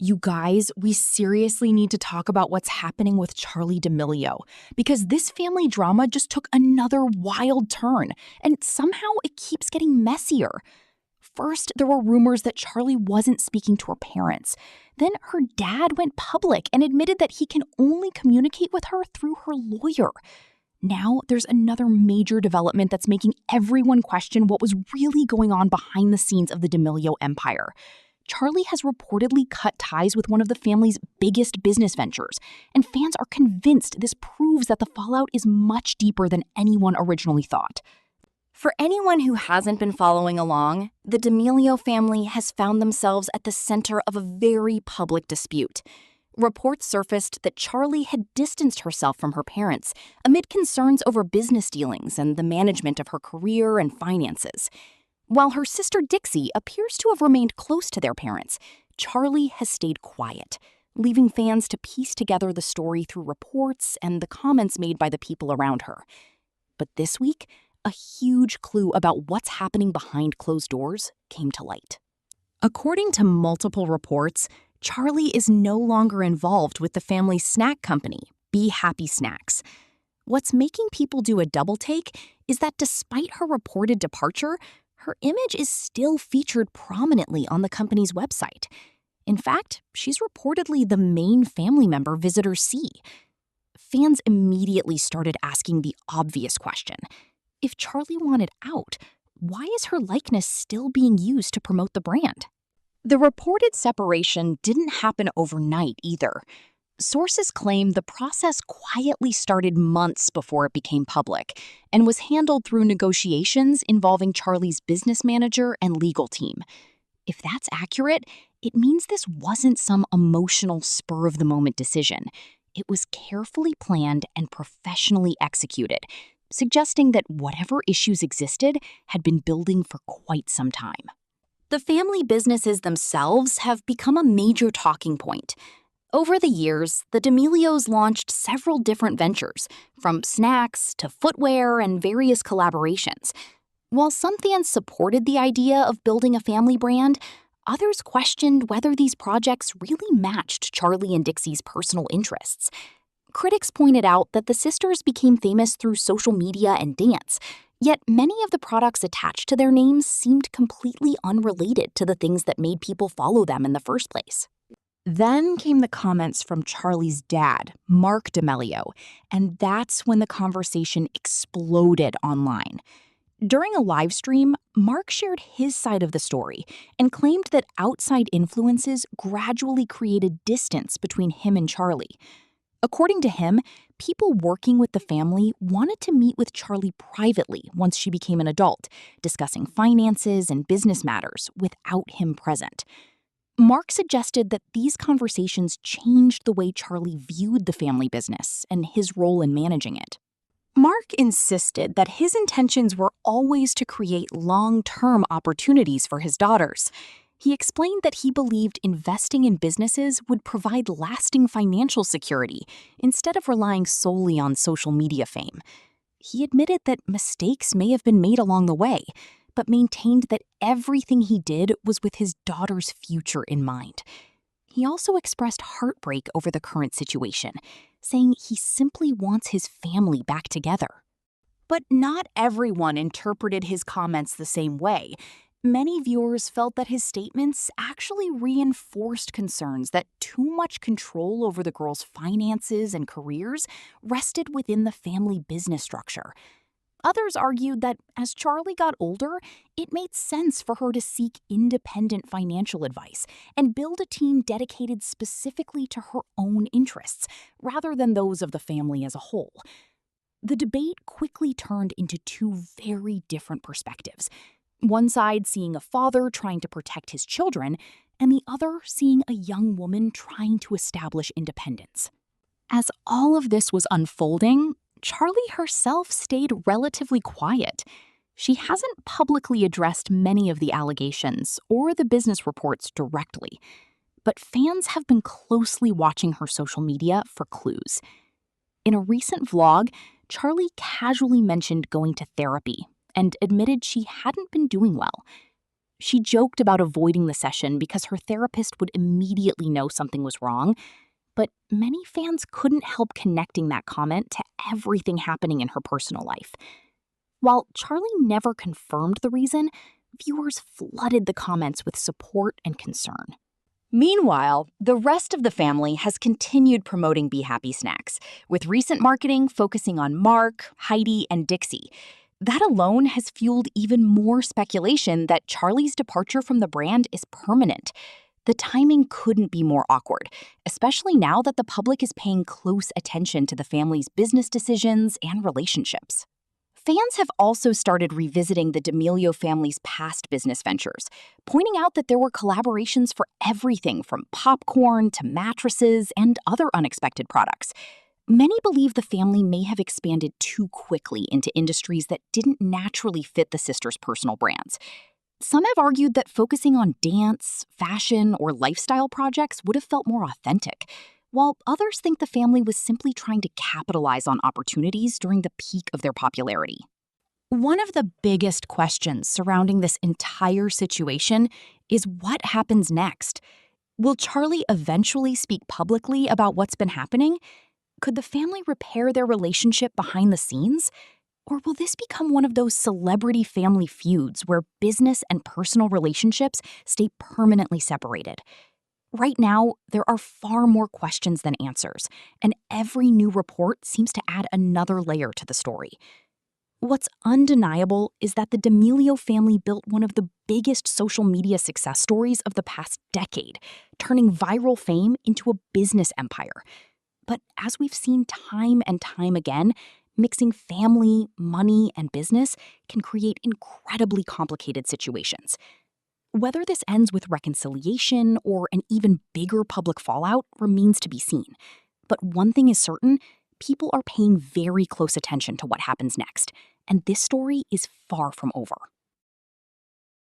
You guys, we seriously need to talk about what's happening with Charli D'Amelio, because this family drama just took another wild turn, and somehow it keeps getting messier. First, there were rumors that Charli wasn't speaking to her parents. Then her dad went public and admitted that he can only communicate with her through her lawyer. Now, there's another major development that's making everyone question what was really going on behind the scenes of the D'Amelio empire. Charli has reportedly cut ties with one of the family's biggest business ventures, and fans are convinced this proves that the fallout is much deeper than anyone originally thought. For anyone who hasn't been following along, the D'Amelio family has found themselves at the center of a very public dispute. Reports surfaced that Charli had distanced herself from her parents amid concerns over business dealings and the management of her career and finances. While her sister Dixie appears to have remained close to their parents, Charli has stayed quiet, leaving fans to piece together the story through reports and the comments made by the people around her. But this week, a huge clue about what's happening behind closed doors came to light. According to multiple reports, Charli is no longer involved with the family's snack company, Be Happy Snacks. What's making people do a double take is that despite her reported departure, her image is still featured prominently on the company's website. In fact, she's reportedly the main family member visitors see. Fans immediately started asking the obvious question. If Charli wanted out, why is her likeness still being used to promote the brand? The reported separation didn't happen overnight either. Sources claim the process quietly started months before it became public and was handled through negotiations involving Charli's business manager and legal team. If that's accurate, it means this wasn't some emotional spur-of-the-moment decision. It was carefully planned and professionally executed, suggesting that whatever issues existed had been building for quite some time. The family businesses themselves have become a major talking point. Over the years, the D'Amelios launched several different ventures, from snacks to footwear and various collaborations. While some fans supported the idea of building a family brand, others questioned whether these projects really matched Charli and Dixie's personal interests. Critics pointed out that the sisters became famous through social media and dance, yet many of the products attached to their names seemed completely unrelated to the things that made people follow them in the first place. Then came the comments from Charli's dad, Marc D'Amelio, and that's when the conversation exploded online. During a live stream, Marc shared his side of the story and claimed that outside influences gradually created distance between him and Charli. According to him, people working with the family wanted to meet with Charli privately once she became an adult, discussing finances and business matters without him present. Marc suggested that these conversations changed the way Charli viewed the family business and his role in managing it. Marc insisted that his intentions were always to create long-term opportunities for his daughters. He explained that he believed investing in businesses would provide lasting financial security instead of relying solely on social media fame. He admitted that mistakes may have been made along the way, but maintained that everything he did was with his daughter's future in mind. He also expressed heartbreak over the current situation, saying he simply wants his family back together. But not everyone interpreted his comments the same way. Many viewers felt that his statements actually reinforced concerns that too much control over the girls' finances and careers rested within the family business structure. Others argued that as Charli got older, it made sense for her to seek independent financial advice and build a team dedicated specifically to her own interests, rather than those of the family as a whole. The debate quickly turned into two very different perspectives. One side seeing a father trying to protect his children, and the other seeing a young woman trying to establish independence. As all of this was unfolding, Charli herself stayed relatively quiet. She hasn't publicly addressed many of the allegations or the business reports directly, but fans have been closely watching her social media for clues. In a recent vlog, Charli casually mentioned going to therapy and admitted she hadn't been doing well. She joked about avoiding the session because her therapist would immediately know something was wrong, but many fans couldn't help connecting that comment to everything happening in her personal life. While Charli never confirmed the reason, viewers flooded the comments with support and concern. Meanwhile, the rest of the family has continued promoting Be Happy snacks, with recent marketing focusing on Marc, Heidi, and Dixie. That alone has fueled even more speculation that Charli's departure from the brand is permanent. The timing couldn't be more awkward, especially now that the public is paying close attention to the family's business decisions and relationships. Fans have also started revisiting the D'Amelio family's past business ventures, pointing out that there were collaborations for everything from popcorn to mattresses and other unexpected products. Many believe the family may have expanded too quickly into industries that didn't naturally fit the sisters' personal brands. Some have argued that focusing on dance, fashion, or lifestyle projects would have felt more authentic, while others think the family was simply trying to capitalize on opportunities during the peak of their popularity. One of the biggest questions surrounding this entire situation is what happens next. Will Charli eventually speak publicly about what's been happening? Could the family repair their relationship behind the scenes? Or will this become one of those celebrity family feuds where business and personal relationships stay permanently separated? Right now, there are far more questions than answers, and every new report seems to add another layer to the story. What's undeniable is that the D'Amelio family built one of the biggest social media success stories of the past decade, turning viral fame into a business empire. But as we've seen time and time again, mixing family, money, and business can create incredibly complicated situations. Whether this ends with reconciliation or an even bigger public fallout remains to be seen. But one thing is certain, people are paying very close attention to what happens next, and this story is far from over.